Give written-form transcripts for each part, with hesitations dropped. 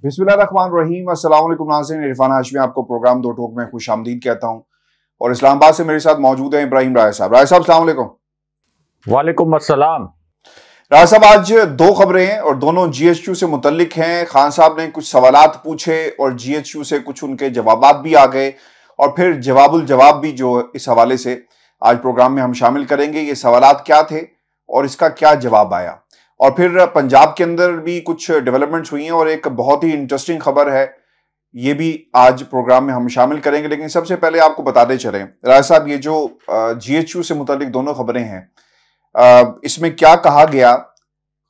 बिस्मिल्लाहिर्रहमानिर्रहीम। अस्सलाम वालेकुम नाज़रीन, इरफान हाशमी आपको प्रोग्राम दो टोक में खुशामदीद कहता हूं और इस्लामाबाद से मेरे साथ मौजूद हैं इब्राहिम राय साहब। राय साहब अस्सलाम वालेकुम। वालेकुम अस्सलाम। राय साहब, आज दो खबरें हैं और दोनों जीएचक्यू से मुतल्लिक हैं। खान साहब ने कुछ सवालात पूछे और जीएचक्यू से कुछ उनके जवाबात भी आ गए और फिर जवाबुल जवाब भी जो इस हवाले से आज प्रोग्राम में हम शामिल करेंगे। ये सवालात क्या थे और इसका क्या जवाब आया, और फिर पंजाब के अंदर भी कुछ डेवलपमेंट्स हुई हैं और एक बहुत ही इंटरेस्टिंग खबर है, ये भी आज प्रोग्राम में हम शामिल करेंगे। लेकिन सबसे पहले आपको बताते चलें राय साहब, ये जो जीएचयू से मुतालिक दोनों खबरें हैं, इसमें क्या कहा गया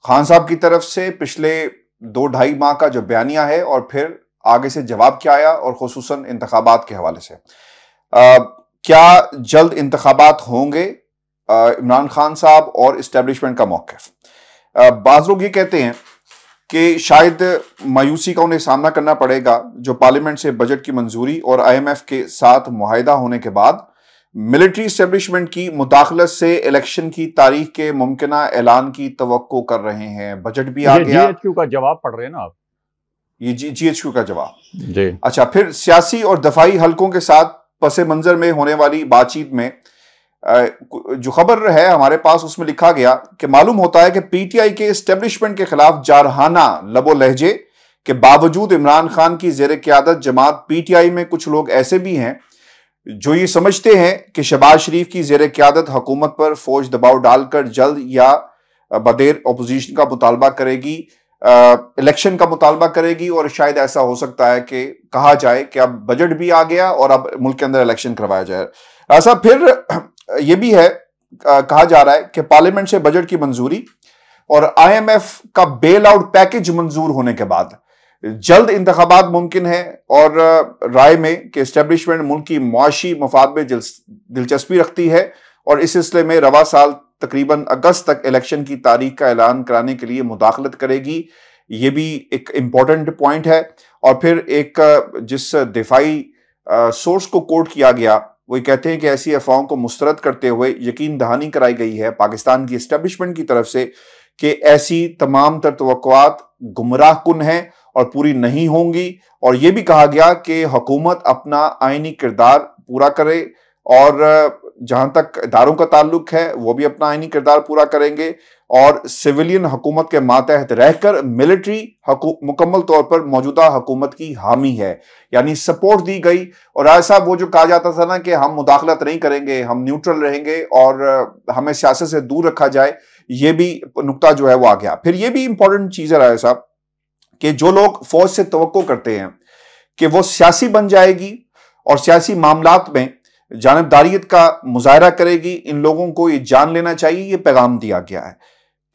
खान साहब की तरफ से पिछले 2-2.5 माह का जो बयानिया है, और फिर आगे से जवाब क्या आया, और खुसूसन इंतखाबात के हवाले से क्या जल्द इंतखाबात होंगे, इमरान खान साहब और इस्टेब्लिशमेंट का मौक़िफ़। बाज़ लोग ये कहते हैं कि शायद मायूसी का उन्हें सामना करना पड़ेगा जो पार्लियामेंट से बजट की मंजूरी और आईएमएफ के साथ मुआहिदा होने के बाद मिलिट्री इस्टेब्लिशमेंट की मुदाखलत से इलेक्शन की तारीख के मुमकिना ऐलान की तवक्को कर रहे हैं। बजट भी आ गया। जीएचक्यू का जवाब पढ़ रहे हैं ना आप? ये जीएचक्यू का जवाब जी। अच्छा, फिर सियासी और दफाई हलकों के साथ पस मंजर में होने वाली बातचीत में जो खबर है हमारे पास, उसमें लिखा गया कि मालूम होता है कि पीटीआई के एस्टेब्लिशमेंट के खिलाफ जारहाना लबो लहजे के बावजूद इमरान खान की जेर क़यादत जमात पीटीआई में कुछ लोग ऐसे भी हैं जो ये समझते हैं कि शहबाज शरीफ की जेर क़यादत हुकूमत पर फौज दबाव डालकर जल्द या बदेर अपोजिशन का मुतालबा करेगी, इलेक्शन का मुतालबा करेगी, और शायद ऐसा हो सकता है कि कहा जाए कि अब बजट भी आ गया और अब मुल्क के अंदर इलेक्शन करवाया जाए। ऐसा फिर यह भी है, कहा जा रहा है कि पार्लियामेंट से बजट की मंजूरी और आईएमएफ का बेल आउट पैकेज मंजूर होने के बाद जल्द इंतखाबात मुमकिन है, और राय में कि एस्टेब्लिशमेंट मुल्क की मुआशी मफाद में दिलचस्पी रखती है और इस सिलसिले में रवा साल तकरीबन अगस्त तक इलेक्शन की तारीख का ऐलान कराने के लिए मुदाखलत करेगी। ये भी एक इम्पॉर्टेंट पॉइंट है। और फिर एक जिस दिफाई सोर्स को कोट किया गया, वो कहते हैं कि ऐसी अफवाहों को मुस्तरद करते हुए यकीन दहानी कराई गई है पाकिस्तान की एस्टेब्लिशमेंट की तरफ से कि ऐसी तमाम तर तवक्कुआत गुमराह कुन हैं और पूरी नहीं होंगी। और यह भी कहा गया कि हुकूमत अपना आईनी किरदार पूरा करे, और जहां तक इदारों का ताल्लुक है वो भी अपना आईनी किरदार पूरा करेंगे, और सिविलियन हुकूमत के मातहत रहकर मिलिट्री मुकम्मल तौर पर मौजूदा हुकूमत की हामी है, यानी सपोर्ट दी गई। और ऐसा वो जो कहा जाता था ना कि हम मुदाखलत नहीं करेंगे, हम न्यूट्रल रहेंगे और हमें सियासत से दूर रखा जाए, ये भी नुक्ता जो है वो आ गया। फिर ये भी इंपॉर्टेंट चीज है राय साहब कि जो लोग फौज से तवक्को करते हैं कि वो सियासी बन जाएगी और सियासी मामलात में जानिबदारियत का मुजाहरा करेगी, इन लोगों को ये जान लेना चाहिए, ये पैगाम दिया गया है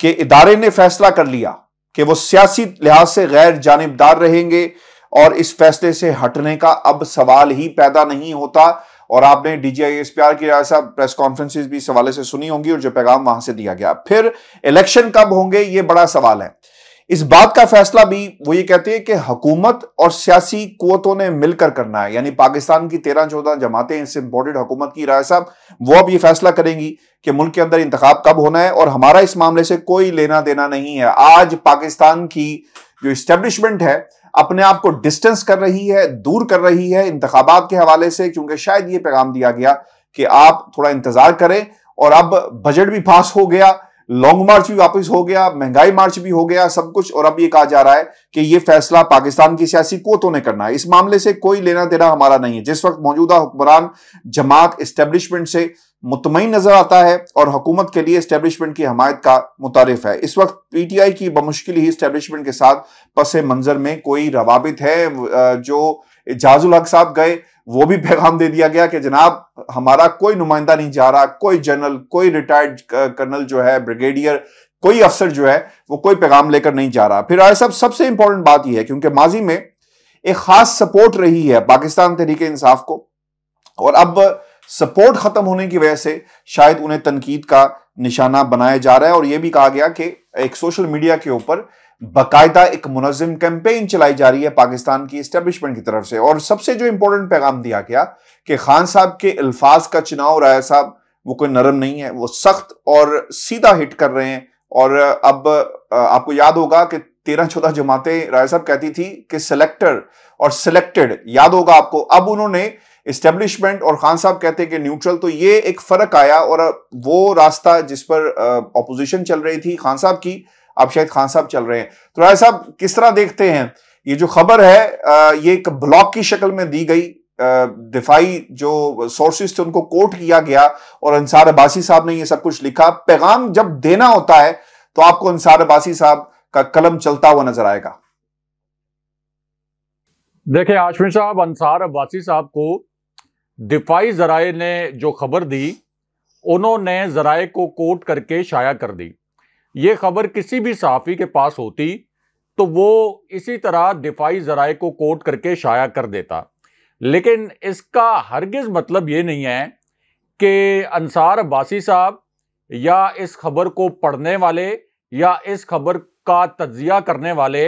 कि इदारे ने फैसला कर लिया कि वो सियासी लिहाज से गैर जानिबदार रहेंगे और इस फैसले से हटने का अब सवाल ही पैदा नहीं होता। और आपने डीजीआईएसपीआर की राय साहब प्रेस कॉन्फ्रेंसेस भी इस हवाले से सुनी होंगी और जो पैगाम वहां से दिया गया। फिर इलेक्शन कब होंगे, ये बड़ा सवाल है। इस बात का फैसला भी वो ये कहते हैं कि हुकूमत और सियासी कुव्वतों ने मिलकर करना है, यानी पाकिस्तान की 13-14 जमातें इससे इंपॉर्टेंट हुकूमत की राय साहब वो अब ये फैसला करेंगी कि मुल्क के अंदर इंतखाब कब होना है, और हमारा इस मामले से कोई लेना देना नहीं है। आज पाकिस्तान की जो इस्टेब्लिशमेंट है अपने आप को डिस्टेंस कर रही है, दूर कर रही है इंतखाबात के हवाले से, क्योंकि शायद ये पैगाम दिया गया कि आप थोड़ा इंतजार करें। और अब बजट भी पास हो गया, लॉन्ग मार्च भी वापस हो गया, महंगाई मार्च भी हो गया, सब कुछ। और अब ये कहा जा रहा है कि ये फैसला पाकिस्तान की सियासी कुव्वतों ने करना है, इस मामले से कोई लेना देना हमारा नहीं है। जिस वक्त मौजूदा हुक्मरान जमात एस्टेब्लिशमेंट से मुतमईन नजर आता है और हुकूमत के लिए एस्टेब्लिशमेंट की हमायत का मुतारिफ है, इस वक्त पीटीआई की बमुश्किल ही एस्टेब्लिशमेंट के साथ पस मंजर में कोई रवाबित है। जो एजाजुल हक साहब गए वो भी पैगाम दे दिया गया कि जनाब हमारा कोई नुमाइंदा नहीं जा रहा, कोई जनरल, कोई रिटायर्ड कर्नल जो है, ब्रिगेडियर, कोई अफसर जो है वो कोई पैगाम लेकर नहीं जा रहा। फिर सबसे इंपॉर्टेंट बात यह है क्योंकि माजी में एक खास सपोर्ट रही है पाकिस्तान तहरीक इंसाफ को, और अब सपोर्ट खत्म होने की वजह से शायद उन्हें तनकीद का निशाना बनाया जा रहा है। और यह भी कहा गया कि एक सोशल मीडिया के ऊपर बाकायदा एक मुनज़्ज़म कैंपेन चलाई जा रही है पाकिस्तान की एस्टेब्लिशमेंट की तरफ से। और सबसे जो इंपॉर्टेंट पैगाम दिया गया कि खान साहब के अल्फाज का चुनाव राय साहब वो कोई नरम नहीं है, वो सख्त और सीधा हिट कर रहे हैं। और अब आपको याद होगा कि 13-14 जमातें राय साहब कहती थी कि सिलेक्टर और सिलेक्टेड, याद होगा आपको। अब उन्होंने एस्टेब्लिशमेंट और खान साहब कहते हैं कि न्यूट्रल, तो ये एक फर्क आया और वो रास्ता जिस पर ऑपोजिशन चल रही थी खान साहब की, अब शायद खान साहब चल रहे हैं। तो राय साहब किस तरह देखते हैं ये जो खबर है, ये एक ब्लॉक की शक्ल में दी गई, दिफाई जो सोर्सेस थे उनको कोट किया गया और अंसार अब्बासी साहब ने ये सब कुछ लिखा। पैगाम जब देना होता है तो आपको अंसार अब्बासी साहब का कलम चलता हुआ नजर आएगा। देखिए हाशमी साहब, अंसार अब्बासी साहब को दिफाई जराए ने जो खबर दी, उन्होंने जराए को कोट करके शाया कर दी। ये खबर किसी भी सहाफ़ी के पास होती तो वो इसी तरह दिफाई जराए को कोट करके शाया कर देता, लेकिन इसका हरगिज मतलब ये नहीं है कि अंसार अब्बासी साहब या इस खबर को पढ़ने वाले या इस खबर का तज्जिया करने वाले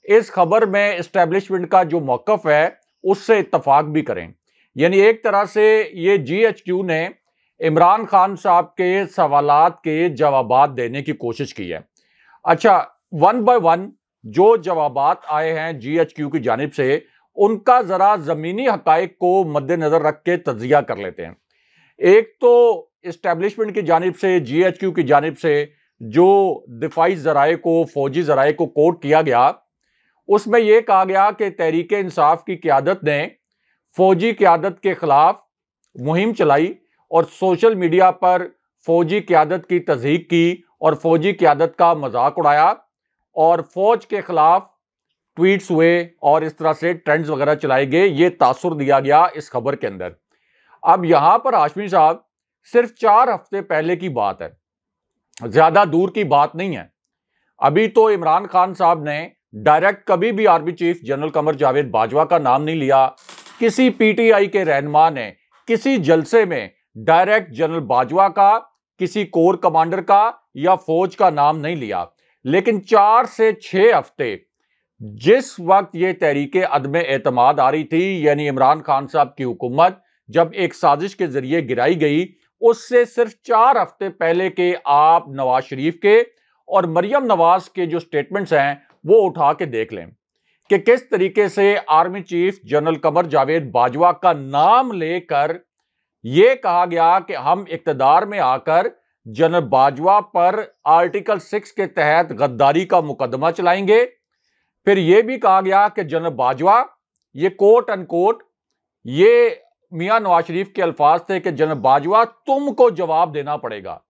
इस खबर में इस्टेब्लिशमेंट का जो मौक़िफ़ है उससे इत्तफाक भी करें। यानी एक तरह से ये GHQ ने इमरान खान साहब के सवालात के जवाबात देने की कोशिश की है। अच्छा, वन बाय वन जो जवाबात आए हैं GHQ की जानिब से, उनका ज़रा ज़मीनी हक़ाइक़ को मद्देनज़र रख के तज्जिया कर लेते हैं। एक तो इस्टेब्लिशमेंट की जानिब से, GHQ की जानिब से जो दिफाई ज़राए को, फ़ौजी ज़राए को कोट किया गया, उसमें यह कहा गया कि तहरीक इंसाफ की क़यादत ने फ़ौजी क़यादत के ख़िलाफ़ मुहिम चलाई और सोशल मीडिया पर फ़ौजी क़यादत की तज़हीक की और फ़ौजी क़यादत का मजाक उड़ाया और फ़ौज के ख़िलाफ़ ट्वीट्स हुए और इस तरह से ट्रेंड्स वगैरह चलाए गए। ये तासुर दिया गया इस खबर के अंदर। अब यहाँ पर हाशमी साहब, सिर्फ 4 हफ्ते पहले की बात है, ज़्यादा दूर की बात नहीं है। अभी तो इमरान खान साहब ने डायरेक्ट कभी भी army chief general Qamar Javed Bajwa का नाम नहीं लिया। किसी PTI के रहनुमा ने किसी जलसे में डायरेक्ट जनरल बाजवा का, किसी कोर कमांडर का या फौज का नाम नहीं लिया। लेकिन 4 से 6 हफ्ते जिस वक्त ये तहरीके अदम एतमाद आ रही थी, यानी इमरान खान साहब की हुकूमत जब एक साजिश के जरिए गिराई गई, उससे सिर्फ 4 हफ्ते पहले के आप नवाज शरीफ के और मरियम नवाज के जो स्टेटमेंट्स हैं वो उठा के देख लें कि किस तरीके से army chief general Qamar Javed Bajwa का नाम लेकर यह कहा गया कि हम इक्तदार में आकर जनरल बाजवा पर आर्टिकल 6 के तहत गद्दारी का मुकदमा चलाएंगे। फिर यह भी कहा गया कि जनरल बाजवा, ये कोट अनकोट, ये मियां नवाज शरीफ के अल्फाज थे कि जनरल बाजवा तुमको जवाब देना पड़ेगा।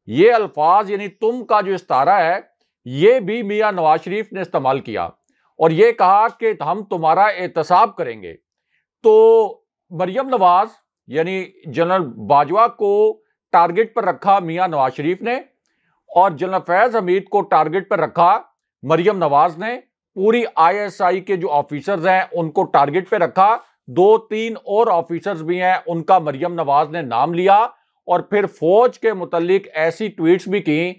ये अल्फाज यानी तुम का जो इस्तारा है, ये भी मियां नवाज शरीफ ने इस्तेमाल किया और ये कहा कि हम तुम्हारा एहतसाब करेंगे। तो मरियम नवाज यानी जनरल बाजवा को टारगेट पर रखा मियां नवाज शरीफ ने और जनरल फैज हमीद को टारगेट पर रखा मरियम नवाज ने। पूरी ISI के जो ऑफिसर्स हैं उनको टारगेट पे रखा। 2-3 और ऑफिसर्स भी हैं, उनका मरियम नवाज ने नाम लिया और फिर फौज के मुतल्लिक ऐसी ट्वीट्स भी की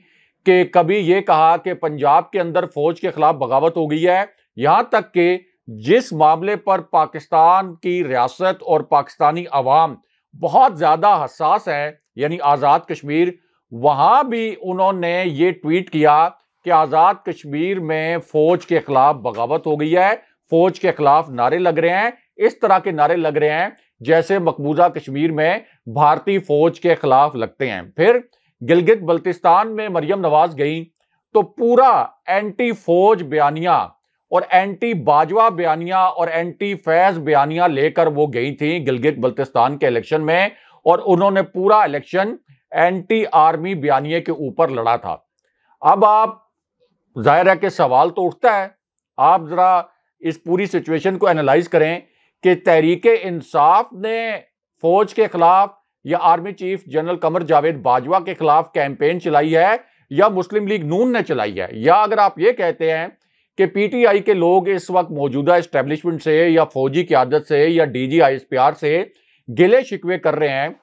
कि कभी ये कहा कि पंजाब के अंदर फौज के खिलाफ बगावत हो गई है। यहां तक कि जिस मामले पर पाकिस्तान की रियासत और पाकिस्तानी अवाम बहुत ज्यादा हसास है, यानी आज़ाद कश्मीर, वहां भी उन्होंने ये ट्वीट किया कि आज़ाद कश्मीर में फौज के खिलाफ बगावत हो गई है, फौज के खिलाफ नारे लग रहे हैं। इस तरह के नारे लग रहे हैं जैसे मकबूजा कश्मीर में भारतीय फौज के खिलाफ लगते हैं। फिर गिलगित बल्तिस्तान में मरियम नवाज गई तो पूरा एंटी फौज बयानिया और एंटी बाजवा बयानिया और एंटी फैज बयानिया लेकर वो गई थी गिलगित बल्तिस्तान के इलेक्शन में और उन्होंने पूरा इलेक्शन एंटी आर्मी बयानिए के ऊपर लड़ा था। अब आप जाहिर है कि सवाल तो उठता है, आप जरा इस पूरी सिचुएशन को एनालाइज करें कि तहरीके इंसाफ ने फौज के खिलाफ या army chief general Qamar Javed Bajwa के खिलाफ कैंपेन चलाई है या मुस्लिम लीग नून ने चलाई है, या अगर आप ये कहते हैं कि PTI के लोग इस वक्त मौजूदा एस्टेब्लिशमेंट से या फौजी क़यादत से या DG ISPR से गिले शिकवे कर रहे हैं,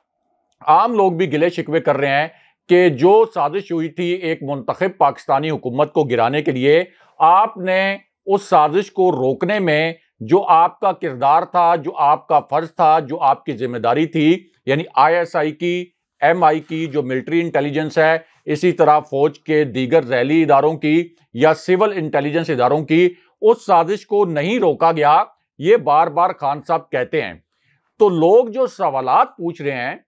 आम लोग भी गिले शिकवे कर रहे हैं कि जो साजिश हुई थी एक मुंतखब पाकिस्तानी हुकूमत को गिराने के लिए, आपने उस साजिश को रोकने में जो आपका किरदार था, जो आपका फर्ज था, जो आपकी जिम्मेदारी थी, यानी ISI की, MI की जो मिलिट्री इंटेलिजेंस है इसी तरह फौज के दीगर ज़ैली इदारों की या सिविल इंटेलिजेंस इदारों की उस साजिश को नहीं रोका गया, ये बार बार खान साहब कहते हैं। तो लोग जो सवालात पूछ रहे हैं,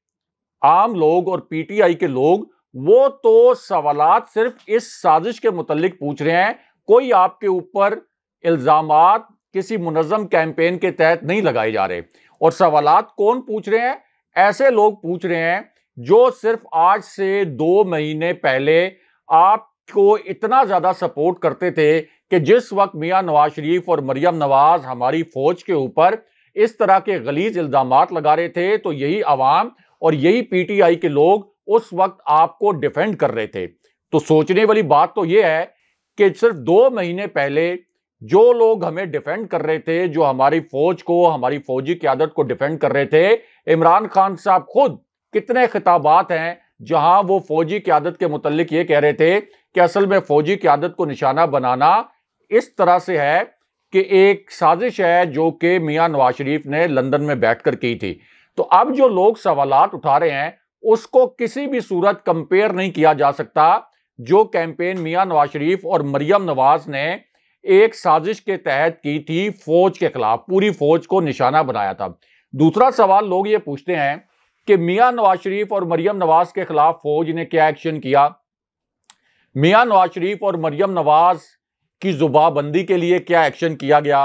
आम लोग और पीटीआई के लोग, वो तो सवालात सिर्फ इस साजिश के मुतालिक पूछ रहे हैं। कोई आपके ऊपर इल्जामात किसी मुनज़्ज़म कैंपेन के तहत नहीं लगाए जा रहे। और सवालात कौन पूछ रहे हैं? ऐसे लोग पूछ रहे हैं जो सिर्फ आज से 2 महीने पहले आपको इतना ज्यादा सपोर्ट करते थे कि जिस वक्त मियां नवाज शरीफ और मरियम नवाज हमारी फौज के ऊपर इस तरह के गलीज इल्जामात लगा रहे थे, तो यही अवाम और यही पीटीआई के लोग उस वक्त आपको डिफेंड कर रहे थे। तो सोचने वाली बात तो यह है कि सिर्फ 2 महीने पहले जो लोग हमें डिफेंड कर रहे थे, जो हमारी फौज को, हमारी फौजी क़यादत को डिफेंड कर रहे थे, इमरान खान साहब खुद कितने खिताबात हैं जहां वो फौजी क़यादत के मुतालिक ये कह रहे थे कि असल में फौजी क़यादत को निशाना बनाना इस तरह से है कि एक साजिश है जो कि मियां नवाज शरीफ ने लंदन में बैठकर की थी। तो अब जो लोग सवालात उठा रहे हैं उसको किसी भी सूरत कंपेयर नहीं किया जा सकता जो कैंपेन मियां नवाज शरीफ और मरियम नवाज ने एक साजिश के तहत की थी, फौज के खिलाफ पूरी फौज को निशाना बनाया था। दूसरा सवाल लोग ये पूछते हैं कि मियां नवाज शरीफ और मरियम नवाज के खिलाफ फौज ने क्या एक्शन किया, मियां नवाज शरीफ और मरियम नवाज की जुबाबंदी के लिए क्या एक्शन किया गया,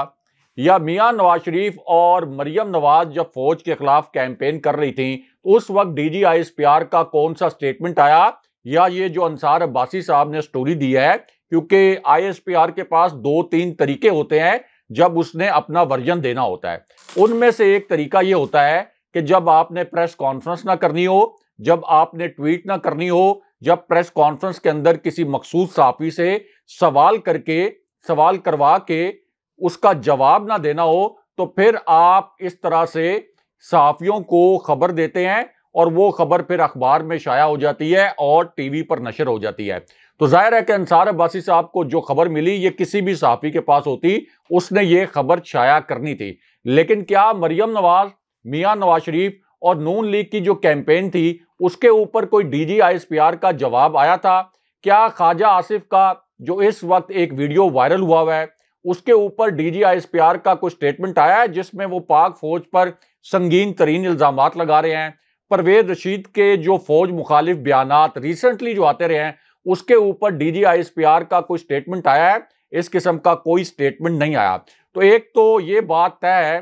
या मियां नवाज शरीफ और मरियम नवाज जब फौज के खिलाफ कैंपेन कर रही थी तो उस वक्त डीजी आईएसपीआर का कौन सा स्टेटमेंट आया, या ये जो अंसार अब्बासी साहब ने स्टोरी दी है, क्योंकि आईएसपीआर के पास 2-3 तरीके होते हैं जब उसने अपना वर्जन देना होता है। उनमें से एक तरीका यह होता है कि जब आपने प्रेस कॉन्फ्रेंस ना करनी हो, जब आपने ट्वीट ना करनी हो, जब प्रेस कॉन्फ्रेंस के अंदर किसी मखसूस सहाफी से सवाल करवा के उसका जवाब ना देना हो, तो फिर आप इस तरह से सहाफियों को खबर देते हैं और वो खबर फिर अखबार में शाया हो जाती है और टीवी पर नशर हो जाती है। तो जाहिर है कि अंसार अब्बासी साहब को जो खबर मिली ये किसी भी सहाफी के पास होती, उसने ये खबर शाया करनी थी। लेकिन क्या मरियम नवाज, मियां नवाज शरीफ और नून लीग की जो कैंपेन थी उसके ऊपर कोई डीजी आईएसपीआर का जवाब आया था? क्या ख्वाजा आसिफ का जो इस वक्त एक वीडियो वायरल हुआ है उसके ऊपर डीजी आईएसपीआर का कोई स्टेटमेंट आया है जिसमें वो पाक फौज पर संगीन तरीन इल्जामात लगा रहे हैं? परवेज रशीद के जो फौज मुखालिफ बयानात रिसेंटली जो आते रहे हैं उसके ऊपर डीजी आईएसपीआर का कोई स्टेटमेंट आया है? इस किस्म का कोई स्टेटमेंट नहीं आया। तो एक तो ये बात तय है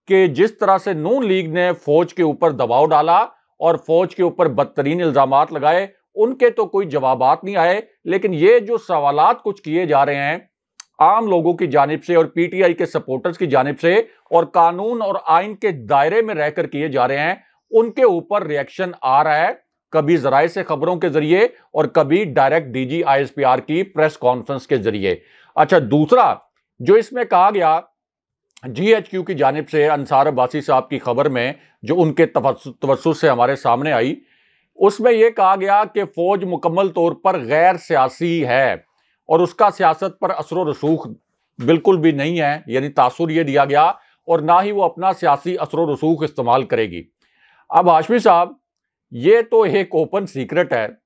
कि जिस तरह से नून लीग ने फौज के ऊपर दबाव डाला और फौज के ऊपर बदतरीन इल्जामात लगाए, उनके तो कोई जवाबात नहीं आए। लेकिन ये जो सवालात कुछ किए जा रहे हैं आम लोगों की जानिब से और पीटीआई के सपोर्टर्स की जानिब से और कानून और आइन के दायरे में रहकर किए जा रहे हैं, उनके ऊपर रिएक्शन आ रहा है, कभी जराए से खबरों के जरिए और कभी डायरेक्ट डीजी आईएसपीआर की प्रेस कॉन्फ्रेंस के जरिए। अच्छा, दूसरा जो इसमें कहा गया जीएचक्यू की जानिब से अंसार अब्बासी साहब की खबर में जो उनके तवस्सुस से हमारे सामने आई, उसमें यह कहा गया कि फौज मुकम्मल तौर पर गैर सियासी है और उसका सियासत पर असर व रसूख बिल्कुल भी नहीं है, यानी तासुर ये दिया गया और ना ही वो अपना सियासी असर व रसूख इस्तेमाल करेगी। अब हाशमी साहब, ये तो एक ओपन सीक्रेट है,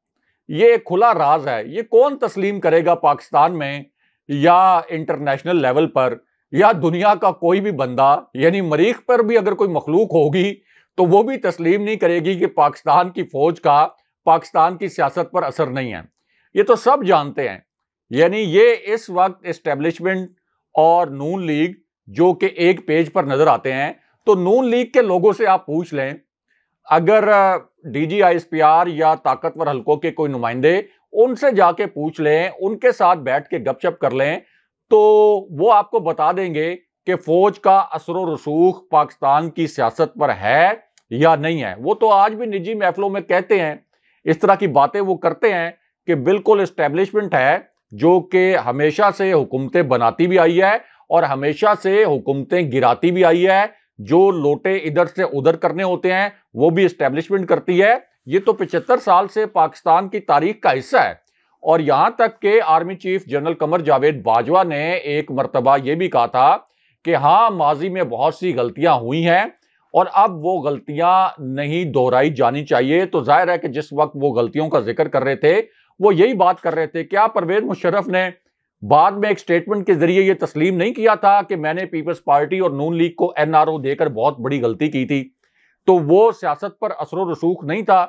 ये एक खुला राज है, ये कौन तस्लीम करेगा पाकिस्तान में या इंटरनेशनल लेवल पर या दुनिया का कोई भी बंदा, यानी मरीख पर भी अगर कोई मखलूक होगी तो वो भी तस्लीम नहीं करेगी कि पाकिस्तान की फौज का पाकिस्तान की सियासत पर असर नहीं है। ये तो सब जानते हैं। यानी ये इस वक्त एस्टेब्लिशमेंट और नून लीग जो कि एक पेज पर नजर आते हैं, तो नून लीग के लोगों से आप पूछ लें, अगर डीजी आईएसपीआर या ताकतवर हलकों के कोई नुमाइंदे, उनसे जाके पूछ लें, उनके साथ बैठ के गपशप कर लें, तो वो आपको बता देंगे कि फौज का असर व रसूख पाकिस्तान की सियासत पर है या नहीं है। वो तो आज भी निजी महफिलों में कहते हैं, इस तरह की बातें वो करते हैं कि बिल्कुल एस्टेब्लिशमेंट है जो कि हमेशा से हुकूमतें बनाती भी आई है और हमेशा से हुकूमतें गिराती भी आई है। जो लोटे इधर से उधर करने होते हैं वो भी एस्टेब्लिशमेंट करती है। ये तो 75 साल से पाकिस्तान की तारीख का हिस्सा है। और यहां तक कि army chief general Qamar Javed Bajwa ने एक मर्तबा यह भी कहा था कि हाँ, माजी में बहुत सी गलतियां हुई हैं और अब वो गलतियां नहीं दोहराई जानी चाहिए। तो जाहिर है कि जिस वक्त वो गलतियों का जिक्र कर रहे थे वो यही बात कर रहे थे। क्या परवेज मुशर्रफ ने बाद में एक स्टेटमेंट के जरिए ये तस्लीम नहीं किया था कि मैंने पीपल्स पार्टी और नून लीग को एनआरओ देकर बहुत बड़ी गलती की थी? तो वो सियासत पर असर रसूख नहीं था।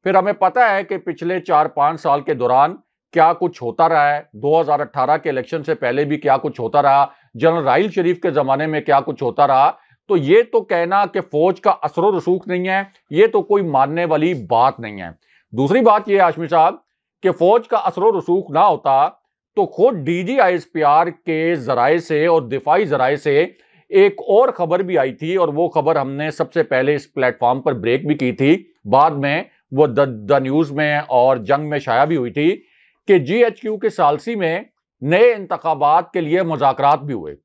फिर हमें पता है कि पिछले 4-5 साल के दौरान क्या कुछ होता रहा है। 2018 के इलेक्शन से पहले भी क्या कुछ होता रहा, जनरल राहिल शरीफ के जमाने में क्या कुछ होता रहा। तो ये तो कहना कि फौज का असर रसूख नहीं है, ये तो कोई मानने वाली बात नहीं है। दूसरी बात यह हाशमी साहब कि फौज का असर रसूख ना होता तो खुद DGISPR के जराए से और दिफाई जराए से एक और खबर भी आई थी, और वो खबर हमने सबसे पहले इस प्लेटफॉर्म पर ब्रेक भी की थी, बाद में वो द न्यूज में और जंग में शाया भी हुई थी कि GHQ के सालसी में नए इंतखाबात के लिए मुज़ाकरात भी हुए।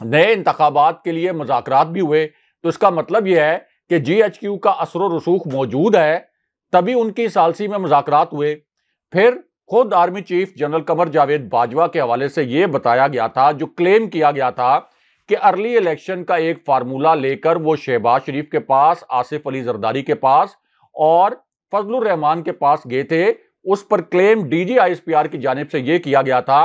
नए इंतखाबात के लिए मुज़ाकरात भी हुए तो इसका मतलब यह है कि GHQ का असर रसूख मौजूद है, तभी उनकी सालसी में मुज़ाकरात हुए। फिर खुद army chief general Qamar Javed Bajwa के हवाले से यह बताया गया था, जो क्लेम किया गया था कि अर्ली इलेक्शन का एक फार्मूला लेकर वो शहबाज शरीफ के पास, आसिफ अली जरदारी के पास और फजलुर रहमान के पास गए थे। उस पर क्लेम DGISPR की जानिब से यह किया गया था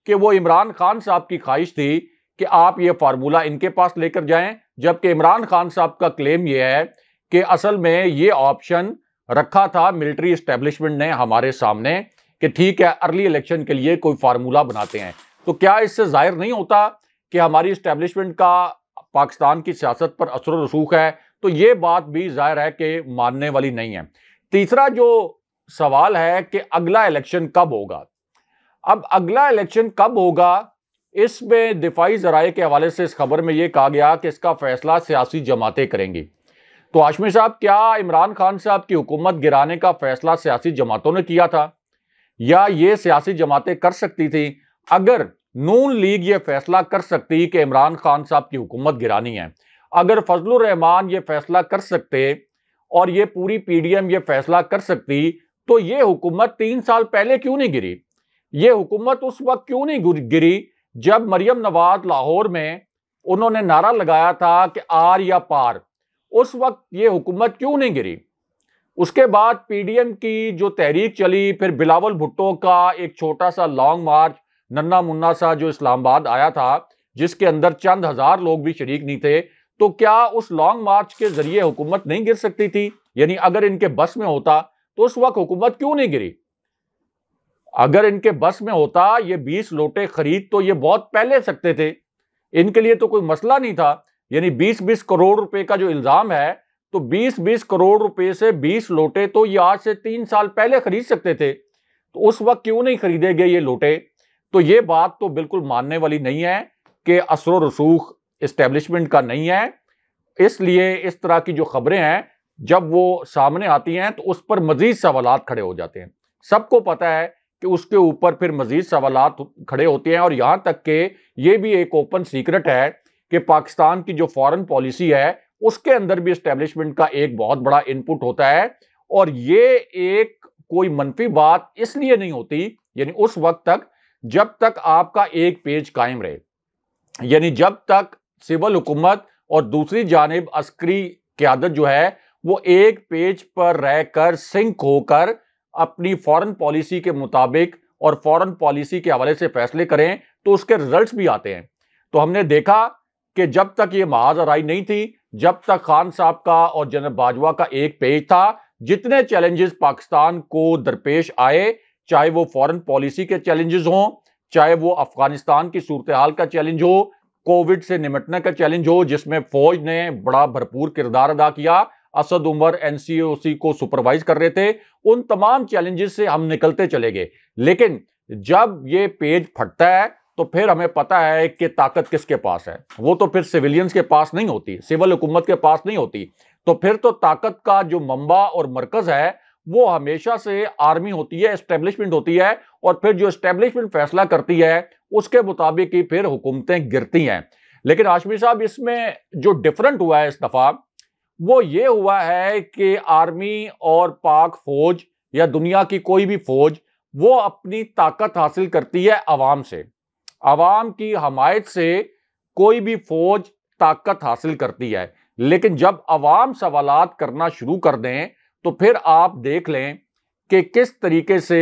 कि वो इमरान खान साहब की ख्वाहिश थी कि आप ये फार्मूला इनके पास लेकर जाएं, जबकि इमरान खान साहब का क्लेम यह है कि असल में ये ऑप्शन रखा था मिलिट्री एस्टेब्लिशमेंट ने हमारे सामने कि ठीक है अर्ली इलेक्शन के लिए कोई फार्मूला बनाते हैं। तो क्या इससे जाहिर नहीं होता कि हमारी एस्टेब्लिशमेंट का पाकिस्तान की सियासत पर असर रसूख है? तो ये बात भी जाहिर है कि मानने वाली नहीं है। तीसरा जो सवाल है कि अगला इलेक्शन कब होगा। अब अगला इलेक्शन कब होगा, इसमें दिफाई जराए के हवाले से इस खबर में यह कहा गया कि इसका फैसला सियासी जमातें करेंगी। तो हाशमी साहब, क्या इमरान खान साहब की हुकूमत गिराने का फैसला सियासी जमातों ने किया था, या ये सियासी जमातें कर सकती थी? अगर नून लीग ये फैसला कर सकती कि इमरान खान साहब की हुकूमत गिरानी है, अगर फजलुर रहमान ये फैसला कर सकते और ये पूरी PDM ये फैसला कर सकती, तो ये हुकूमत 3 साल पहले क्यों नहीं गिरी? ये हुकूमत उस वक्त क्यों नहीं गिरी जब मरियम नवाज लाहौर में उन्होंने नारा लगाया था कि आर या पार? उस वक्त ये हुकूमत क्यों नहीं गिरी? उसके बाद PDM की जो तहरीक चली, फिर बिलावल भुट्टो का एक छोटा सा लॉन्ग मार्च, नन्ना मुन्ना सा जो इस्लामाबाद आया था, जिसके अंदर चंद हजार लोग भी शरीक नहीं थे, तो क्या उस लॉन्ग मार्च के जरिए हुकूमत नहीं गिर सकती थी? यानी अगर इनके बस में होता तो उस वक्त हुकूमत क्यों नहीं गिरी? अगर इनके बस में होता, ये 20 लोटे खरीद तो ये बहुत पहले सकते थे, इनके लिए तो कोई मसला नहीं था। यानी 20-20 करोड़ रुपए का जो इल्जाम है, तो 20-20 करोड़ रुपए से 20 लोटे तो ये आज से 3 साल पहले खरीद सकते थे, तो उस वक्त क्यों नहीं खरीदे गए ये लोटे? तो ये बात तो बिल्कुल मानने वाली नहीं है कि असर रसूख एस्टेब्लिशमेंट का नहीं है। इसलिए इस तरह की जो खबरें हैं जब वो सामने आती हैं तो उस पर मजीद सवालात खड़े हो जाते हैं। सबको पता है कि उसके ऊपर फिर मजीद सवालात खड़े होते हैं, और यहां तक कि ये भी एक ओपन सीक्रेट है कि पाकिस्तान की जो फॉरेन पॉलिसी है उसके अंदर भी एस्टेब्लिशमेंट का एक बहुत बड़ा इनपुट होता है। और ये एक कोई मनफी बात इसलिए नहीं होती, यानी उस वक्त तक जब तक आपका एक पेज कायम रहे, यानी जब तक सिविल हुकूमत और दूसरी जानिब अस्करी क़यादत जो है वो एक पेज पर रहकर सिंक होकर अपनी फॉरेन पॉलिसी के मुताबिक और फॉरेन पॉलिसी के हवाले से फैसले करें, तो उसके रिजल्ट्स भी आते हैं। तो हमने देखा कि जब तक ये महाज आराई नहीं थी, जब तक खान साहब का और जनरल बाजवा का एक पेज था, जितने चैलेंजेस पाकिस्तान को दरपेश आए, चाहे वो फॉरेन पॉलिसी के चैलेंजेस हों, चाहे वो अफगानिस्तान की सूरत हाल का चैलेंज हो, कोविड से निपटने का चैलेंज हो जिसमें फौज ने बड़ा भरपूर किरदार अदा किया, असद उमर NCOC को सुपरवाइज कर रहे थे, उन तमाम चैलेंजेस से हम निकलते चले गए। लेकिन जब ये पेज फटता है तो फिर हमें पता है कि ताकत किसके पास है। वो तो फिर सिविलियंस के पास नहीं होती, सिविल हुकूमत के पास नहीं होती, तो फिर तो ताकत का जो मंबा और मरकज है वो हमेशा से आर्मी होती है, एस्टेब्लिशमेंट होती है, और फिर जो एस्टेब्लिशमेंट फैसला करती है उसके मुताबिक ही फिर हुकूमतें गिरती हैं। लेकिन हाशमी साहब, इसमें जो डिफरेंट हुआ है इस दफा वो ये हुआ है कि आर्मी और पाक फौज या दुनिया की कोई भी फौज वो अपनी ताकत हासिल करती है अवाम से, अवाम की हमायत से कोई भी फौज ताकत हासिल करती है। लेकिन जब अवाम सवालात करना शुरू कर दें तो फिर आप देख लें कि किस तरीके से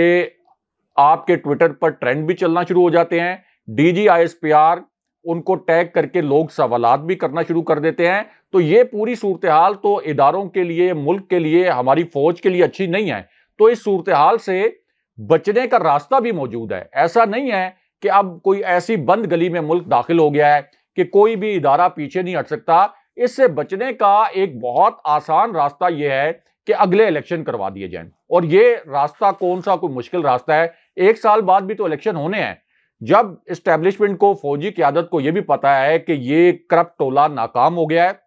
आपके ट्विटर पर ट्रेंड भी चलना शुरू हो जाते हैं। DGISPR उनको टैग करके लोग सवालात भी करना शुरू कर देते हैं। तो ये पूरी सूरत हाल तो इदारों के लिए, मुल्क के लिए, हमारी फौज के लिए अच्छी नहीं है। तो इस सूरत हाल से बचने का रास्ता भी मौजूद है। ऐसा नहीं है कि अब कोई ऐसी बंद गली में मुल्क दाखिल हो गया है कि कोई भी इदारा पीछे नहीं हट सकता। इससे बचने का एक बहुत आसान रास्ता यह है कि अगले इलेक्शन करवा दिए जाएं। और ये रास्ता कौन सा कोई मुश्किल रास्ता है? 1 साल बाद भी तो इलेक्शन होने हैं। जब एस्टेब्लिशमेंट को, फौजी क़यादत को यह भी पता है कि ये करप्ट टोला नाकाम हो गया है,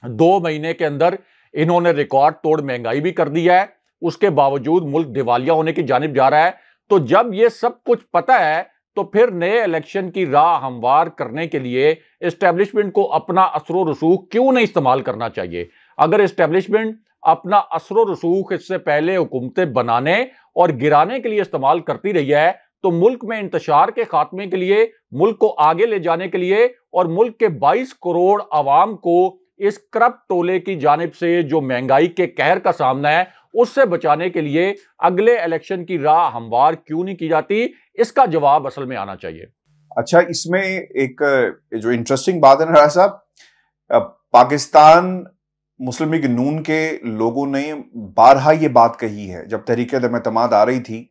2 महीने के अंदर इन्होंने रिकॉर्ड तोड़ महंगाई भी कर दी है, उसके बावजूद मुल्क दिवालिया होने की जानिब जा रहा है। तो जब ये सब कुछ पता है तो फिर नए इलेक्शन की राह हमवार करने के लिए एस्टेब्लिशमेंट को अपना असर व रसूख क्यों नहीं इस्तेमाल करना चाहिए? अगर एस्टेब्लिशमेंट अपना असर व रसूख इससे पहले हुकूमतें बनाने और गिराने के लिए इस्तेमाल करती रही है तो मुल्क में इंतशार के खात्मे के लिए, मुल्क को आगे ले जाने के लिए और मुल्क के 22 करोड़ आवाम को इस करप्ट टोले की जानिब से जो महंगाई के कहर का सामना है उससे बचाने के लिए अगले इलेक्शन की राह हमवार क्यों नहीं की जाती? इसका जवाब असल में आना चाहिए। अच्छा, इसमें एक जो इंटरेस्टिंग बात है ना साहब, पाकिस्तान मुस्लिम लीग नून के लोगों ने बारहा ये बात कही है जब तहरीक-ए-अदम-ए-एतमाद आ रही थी,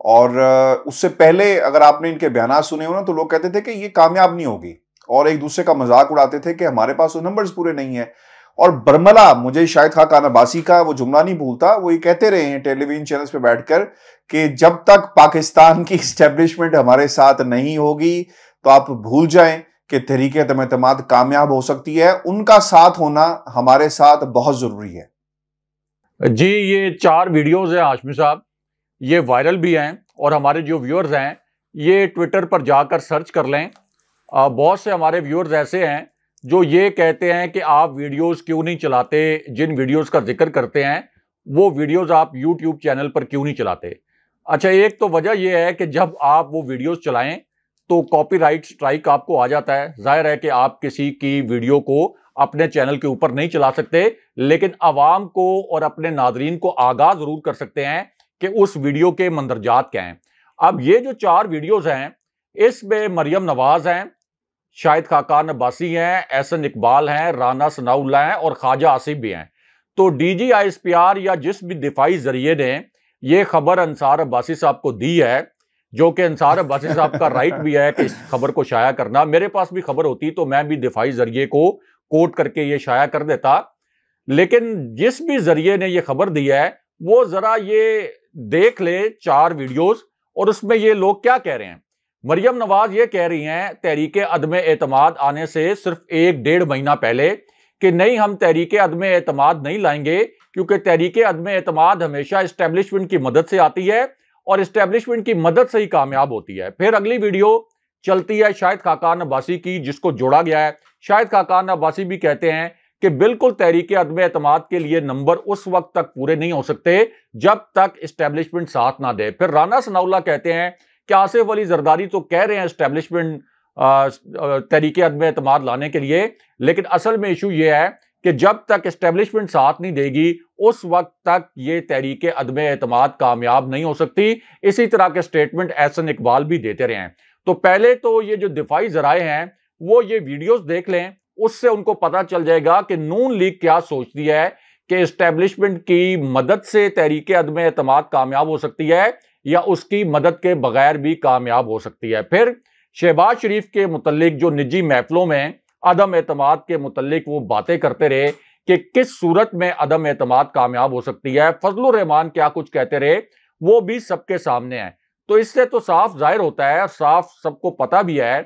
और उससे पहले अगर आपने इनके बयान सुने हो ना तो लोग कहते थे कि ये कामयाब नहीं होगी और एक दूसरे का मजाक उड़ाते थे कि हमारे पास तो नंबर्स पूरे नहीं है। और बरमला, मुझे शाहिद खाकान अब्बासी का वो जुमला नहीं भूलता, वो ये कहते रहे हैं टेलीविजन चैनल्स पे बैठकर कि जब तक पाकिस्तान की एस्टेब्लिशमेंट हमारे साथ नहीं होगी तो आप भूल जाएं कि तहरीक-ए-अदम-ए-एतमाद कामयाब हो सकती है। उनका साथ होना हमारे साथ बहुत जरूरी है। जी, ये 4 वीडियोज हैं हाशमी साहब, ये वायरल भी हैं और हमारे जो व्यूअर्स हैं ये ट्विटर पर जाकर सर्च कर लें। बहुत से हमारे व्यूअर्स ऐसे हैं जो ये कहते हैं कि आप वीडियोस क्यों नहीं चलाते, जिन वीडियोस का जिक्र करते हैं वो वीडियोस आप यूट्यूब चैनल पर क्यों नहीं चलाते। अच्छा, एक तो वजह यह है कि जब आप वो वीडियोस चलाएं तो कॉपीराइट स्ट्राइक आपको आ जाता है। जाहिर है कि आप किसी की वीडियो को अपने चैनल के ऊपर नहीं चला सकते, लेकिन आवाम को और अपने नादरीन को आगाह जरूर कर सकते हैं कि उस वीडियो के मंदरजात क्या हैं। अब ये जो 4 वीडियोस हैं इसमें मरियम नवाज हैं, शाहिद खाकान अब्बासी हैं, एहसन इकबाल हैं, राना सनाउल्लाह हैं और ख्वाजा आसिफ भी हैं। तो DGISPR या जिस भी दिफाई जरिए ने ये खबर अंसार अब्बासी साहब को दी है, जो कि अंसार अब्बासी साहब का राइट भी है कि इस खबर को शाया करना, मेरे पास भी खबर होती तो मैं भी दिफाई जरिए को कोट करके ये शाया कर देता, लेकिन जिस भी जरिए ने ये खबर दी है वो जरा ये देख ले 4 वीडियोस और उसमें ये लोग क्या कह रहे हैं। मरियम नवाज ये कह रही हैं तहरीक-ए-अदम-ए-एतमाद आने से सिर्फ 1-1.5 महीना पहले कि नहीं, हम तहरीक-ए-अदम-ए-एतमाद नहीं लाएंगे क्योंकि तहरीक-ए-अदम-ए-एतमाद हमेशा एस्टेब्लिशमेंट की मदद से आती है और एस्टेब्लिशमेंट की मदद से ही कामयाब होती है। फिर अगली वीडियो चलती है शाहिद खाकान अब्बासी की, जिसको जोड़ा गया है। शाहिद खाकान अब्बासी भी कहते हैं कि बिल्कुल तहरीक-ए-अदम-ए-एतमाद के लिए नंबर उस वक्त तक पूरे नहीं हो सकते जब तक एस्टेब्लिशमेंट साथ ना दे। फिर राना सनाउल्लाह कहते हैं कि आसिफ अली जरदारी तो कह रहे हैं एस्टेब्लिशमेंट तहरीक-ए-अदम-ए-एतमाद लाने के लिए, लेकिन असल में इशू ये है कि जब तक एस्टेब्लिशमेंट साथ नहीं देगी उस वक्त तक ये तहरीक-ए-अदम-ए-एतमाद कामयाब नहीं हो सकती। इसी तरह के स्टेटमेंट एहसन इकबाल भी देते रहे हैं। तो पहले तो ये जो दिफाई जराए हैं वो ये वीडियोस देख लें, उससे उनको पता चल जाएगा कि नून लीग क्या सोचती है कि एस्टेब्लिशमेंट की मदद से तहरीक-ए-अदम-ए-एतमाद कामयाब हो सकती है या उसकी मदद के बगैर भी कामयाब हो सकती है। फिर शहबाज शरीफ के मुतल्लिक जो निजी महफिलों में अदम एतमाद के मुतल्लिक वो बातें करते रहे कि किस सूरत में अदम एतमाद कामयाब हो सकती है, फजलुर रहमान क्या कुछ कहते रहे, वो भी सबके सामने है। तो इससे तो साफ जाहिर होता है और साफ सबको पता भी है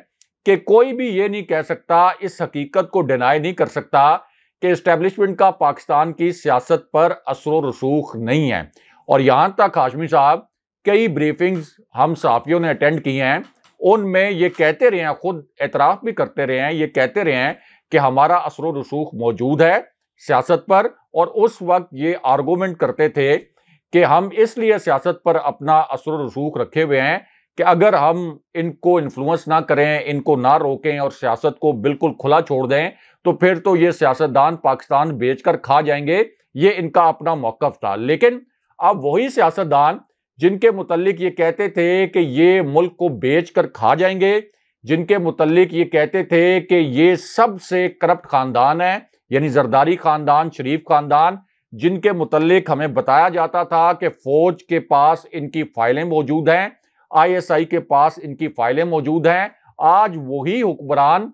कि कोई भी ये नहीं कह सकता, इस हकीकत को डिनाई नहीं कर सकता कि एस्टेब्लिशमेंट का पाकिस्तान की सियासत पर असर रसूख नहीं है। और यहां तक हाशमी साहब कई ब्रीफिंग्स हम सहाफियों ने अटेंड की हैं, उनमें ये कहते रहे हैं, खुद एतराफ भी करते रहे हैं, ये कहते रहे हैं कि हमारा असर रसूख मौजूद है सियासत पर। और उस वक्त ये आर्गूमेंट करते थे कि हम इसलिए सियासत पर अपना असर रसूख रखे हुए हैं कि अगर हम इनको इन्फ्लुएंस ना करें, इनको ना रोकें और सियासत को बिल्कुल खुला छोड़ दें तो फिर तो ये सियासतदान पाकिस्तान बेचकर खा जाएंगे। ये इनका अपना मौकफ था। लेकिन अब वही सियासतदान जिनके मुतल्लिक ये कहते थे कि ये मुल्क को बेचकर खा जाएंगे, जिनके मुतल्लिक ये कहते थे कि ये सबसे करप्ट खानदान है, यानी जरदारी खानदान, शरीफ खानदान, जिनके मुतल्लिक हमें बताया जाता था कि फौज के पास इनकी फाइलें मौजूद हैं, ISI के पास इनकी फाइलें मौजूद हैं, आज वही हुक्मरान,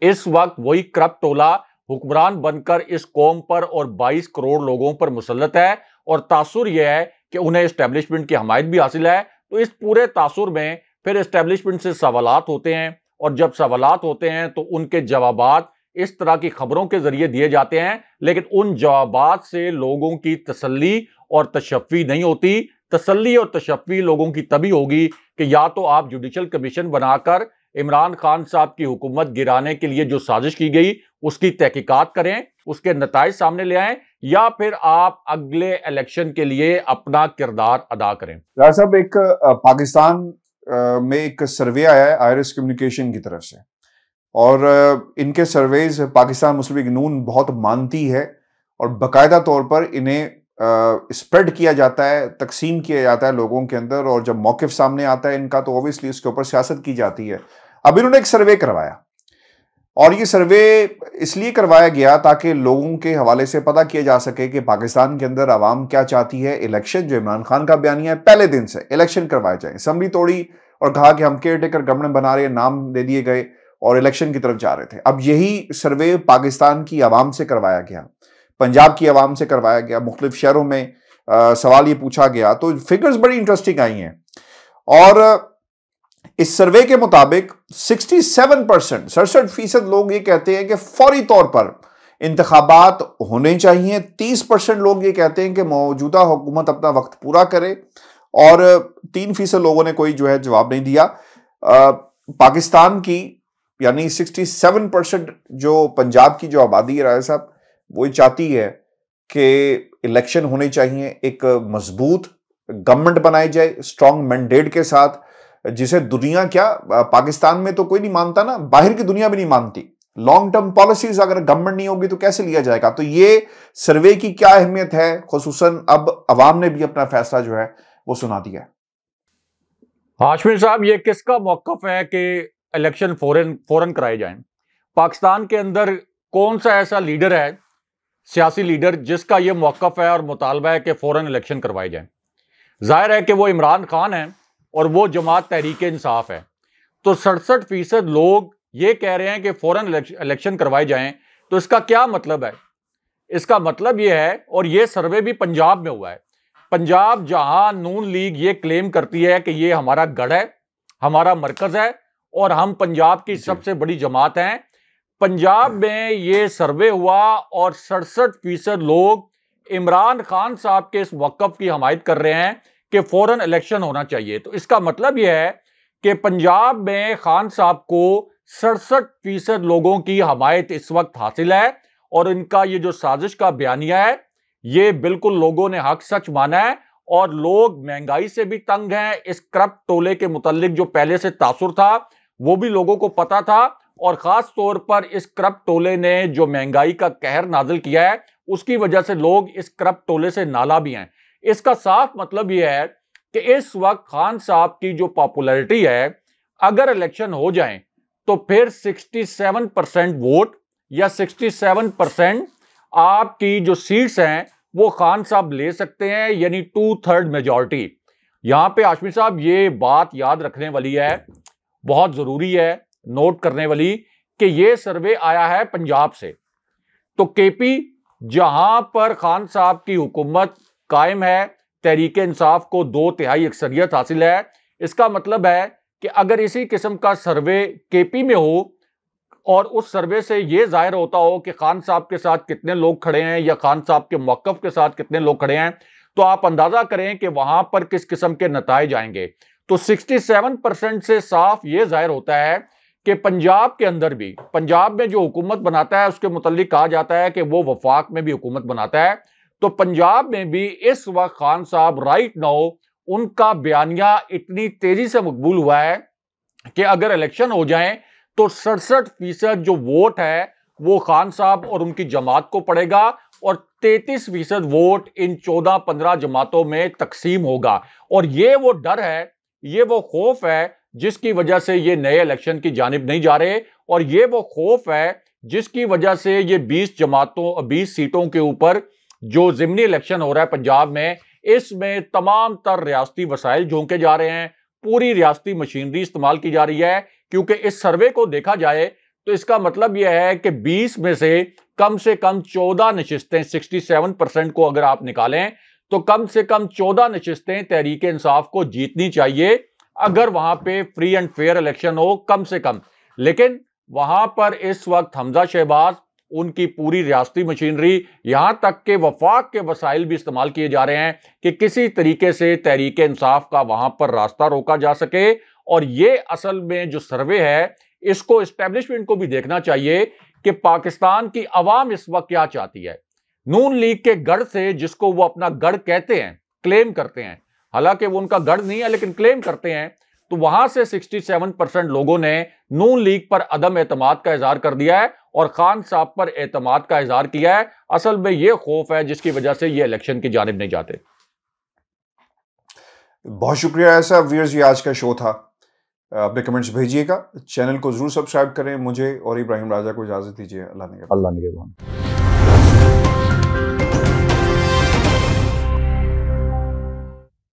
इस वक्त वही करप्ट टोला हुक्मरान बनकर इस कौम पर और 22 करोड़ लोगों पर मुसल्लत है। और तासुर यह है कि उन्हें एस्टेब्लिशमेंट की हमायत भी हासिल है। तो इस पूरे तासुर में फिर एस्टेब्लिशमेंट से सवालात होते हैं, और जब सवालात होते हैं तो उनके जवाबात इस तरह की खबरों के जरिए दिए जाते हैं, लेकिन उन जवाबात से लोगों की तसल्ली और तशफ़ी नहीं होती। तसल्ली और तशफ़ी लोगों की तभी होगी कि या तो आप जुडिशल कमीशन बनाकर इमरान खान साहब की हुकूमत गिराने के लिए जो साजिश की गई उसकी तहकीकात करें, उसके नताइज सामने ले आएं, या फिर आप अगले इलेक्शन के लिए अपना किरदार अदा करें। राज साहब, एक पाकिस्तान में एक सर्वे आया है आयरिस कम्युनिकेशन की तरफ से, और इनके सर्वेज पाकिस्तान मुस्लिम लीग नून बहुत मानती है और बाकायदा तौर पर इन्हें स्प्रेड किया जाता है, तकसीम किया जाता है लोगों के अंदर, और जब मौक़िफ़ सामने आता है इनका तो ऑब्वियसली उसके ऊपर सियासत की जाती है। अब इन्होंने एक सर्वे करवाया, और ये सर्वे इसलिए करवाया गया ताकि लोगों के हवाले से पता किया जा सके कि पाकिस्तान के अंदर आवाम क्या चाहती है। इलेक्शन जो इमरान खान का बयानिया है, पहले दिन से इलेक्शन करवाए जाए, असम्बली तोड़ी और कहा कि हम केयर टेकर गवर्नमेंट बना रहे हैं, नाम दे दिए गए और इलेक्शन की तरफ जा रहे थे। अब यही सर्वे पाकिस्तान की आवाम से करवाया गया, पंजाब की आवाम से करवाया गया, मुख्तलिफ शहरों में सवाल ये पूछा गया, तो फिगर्स बड़ी इंटरेस्टिंग आई हैं। और इस सर्वे के मुताबिक 67% लोग ये कहते हैं कि फौरी तौर पर इंतखाबात होने चाहिए, 30% लोग ये कहते हैं कि मौजूदा हुकूमत अपना वक्त पूरा करे, और 3% लोगों ने कोई जो है जवाब नहीं दिया। पाकिस्तान की यानी 67% जो पंजाब की जो आबादी है राय साहब, वो चाहती है कि इलेक्शन होने चाहिए, एक मजबूत गवर्नमेंट बनाई जाए स्ट्रॉन्ग मैंडेट के साथ, जिसे दुनिया क्या पाकिस्तान में तो कोई नहीं मानता ना, बाहर की दुनिया भी नहीं मानती। लॉन्ग टर्म पॉलिसीज अगर गवर्नमेंट नहीं होगी तो कैसे लिया जाएगा। तो ये सर्वे की क्या अहमियत है, खुसूसन अब अवाम ने भी अपना फैसला जो है वो सुना दिया है। हाशमी साहब, ये किसका मौकफ है कि इलेक्शन फौरन कराए जाएं? पाकिस्तान के अंदर कौन सा ऐसा लीडर है, सियासी लीडर, जिसका ये मौकफ है और मुतालबा है कि फौरन इलेक्शन करवाए जाएं? जाहिर है कि वो इमरान खान है और वो जमात तहरीक इंसाफ है। तो 67% लोग ये कह रहे हैं कि फौरन इलेक्शन करवाए जाएं। तो इसका क्या मतलब है? इसका मतलब ये है, और ये सर्वे भी पंजाब में हुआ है, पंजाब जहां नून लीग ये क्लेम करती है कि ये हमारा गढ़ है, हमारा मरकज है और हम पंजाब की सबसे बड़ी जमात हैं। पंजाब में ये सर्वे हुआ और 67% लोग इमरान खान साहब के इस वक़्फ़ की हमायत कर रहे हैं कि फौरन इलेक्शन होना चाहिए। तो इसका मतलब यह है कि पंजाब में खान साहब को 67% लोगों की हमायत इस वक्त हासिल है, और इनका ये जो साजिश का बयानिया है ये बिल्कुल लोगों ने हक सच माना है। और लोग महंगाई से भी तंग हैं। इस करप्ट टोले के मुतालिक जो पहले से तासुर था वो भी लोगों को पता था, और खास तौर पर इस करप्ट टोले ने जो महंगाई का कहर नाजिल किया है उसकी वजह से लोग इस करप्ट टोले से नाला भी हैं। इसका साफ मतलब यह है कि इस वक्त खान साहब की जो पॉपुलैरिटी है, अगर इलेक्शन हो जाए तो फिर 67% वोट या 67% आपकी जो सीट्स हैं वो खान साहब ले सकते हैं, यानी 2/3 मेजॉरिटी। यहां पे हाशमी साहब ये बात याद रखने वाली है, बहुत जरूरी है नोट करने वाली, कि ये सर्वे आया है पंजाब से। तो केपी जहां पर खान साहब की हुकूमत कायम है, तहरीक इंसाफ को 2/3 अक्सरियत हासिल है, इसका मतलब है कि अगर इसी किस्म का सर्वे केपी में हो और उस सर्वे से ये जाहिर होता हो कि खान साहब के साथ कितने लोग खड़े हैं या खान साहब के मौक़िफ़ के साथ कितने लोग खड़े हैं, तो आप अंदाजा करें कि वहां पर किस किस्म के नताइज आएंगे। तो 67% से साफ ये जाहिर होता है कि पंजाब के अंदर भी, पंजाब में जो हुकूमत बनाता है उसके मुतालिक कहा जाता है कि वो वफाक में भी हुकूमत बनाता है। तो पंजाब में भी इस वक्त खान साहब राइट नाउ उनका बयानिया इतनी तेजी से मकबूल हुआ है कि अगर इलेक्शन हो जाए तो 67% जो वोट है वो खान साहब और उनकी जमात को पड़ेगा, और 33% वोट इन 14-15 जमातों में तकसीम होगा। और ये वो डर है, ये वो खौफ है जिसकी वजह से ये नए इलेक्शन की जानिब नहीं जा रहे, और ये वो खौफ है जिसकी वजह से ये 20 सीटों के ऊपर जो ज़िमनी इलेक्शन हो रहा है पंजाब में, इसमें तमाम तर रियासती वसाइल झोंके जा रहे हैं, पूरी रियासती मशीनरी इस्तेमाल की जा रही है। क्योंकि इस सर्वे को देखा जाए तो इसका मतलब यह है कि 20 में से कम 14 नशिस्तें, 67% को अगर आप निकालें तो कम से कम 14 नशिस्तें तहरीक इंसाफ को जीतनी चाहिए अगर वहां पे फ्री एंड फेयर इलेक्शन हो, कम से कम। लेकिन वहां पर इस वक्त हमजा शहबाज, उनकी पूरी रियासती मशीनरी, यहां तक के वफाक के वसाइल भी इस्तेमाल किए जा रहे हैं कि किसी तरीके से तहरीक इंसाफ का वहां पर रास्ता रोका जा सके। और ये असल में जो सर्वे है, इसको एस्टेब्लिशमेंट को भी देखना चाहिए कि पाकिस्तान की अवाम इस वक्त क्या चाहती है। नून लीग के गढ़ से, जिसको वो अपना गढ़ कहते हैं, क्लेम करते हैं, हालांकि वो उनका गढ़ नहीं है लेकिन क्लेम करते हैं, तो वहां से 67% लोगों ने नून लीग पर अदम एतमाद का इजहार कर दिया है और खान साहब पर एतमाद का इजहार किया है। असल में ये खौफ है जिसकी वजह से ये इलेक्शन की जानिब नहीं जाते। बहुत शुक्रिया ऐसा व्यूअर्स, ये आज का शो था। अपने कमेंट्स भेजिएगा, चैनल को जरूर सब्सक्राइब करें। मुझे और इब्राहिम राजा को इजाजत दीजिए। अल्लाह निगहबान।